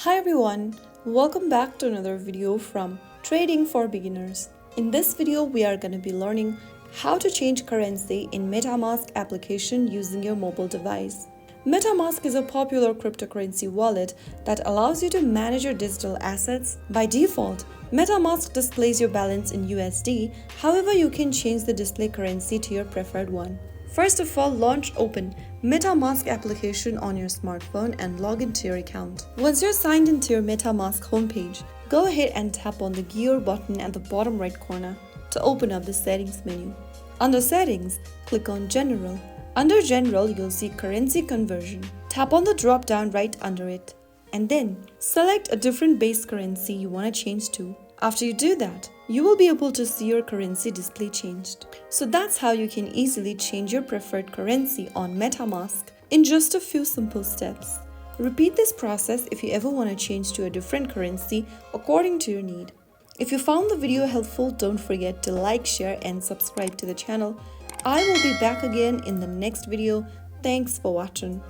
Hi everyone, welcome back to another video from Trading for Beginners. In this video, we are going to be learning how to change currency in MetaMask application using your mobile device. MetaMask is a popular cryptocurrency wallet that allows you to manage your digital assets. By default, MetaMask displays your balance in USD, however you can change the display currency to your preferred one. First of all, open MetaMask application on your smartphone and log into your account. Once you're signed into your MetaMask homepage, go ahead and tap on the gear button at the bottom right corner to open up the settings menu. Under settings, click on General. Under General, you'll see Currency Conversion. Tap on the drop down right under it and then select a different base currency you want to change to. After you do that, you will be able to see your currency display changed. So that's how you can easily change your preferred currency on MetaMask in just a few simple steps. Repeat this process if you ever want to change to a different currency according to your need. If you found the video helpful, don't forget to like, share and subscribe to the channel. I will be back again in the next video. Thanks for watching.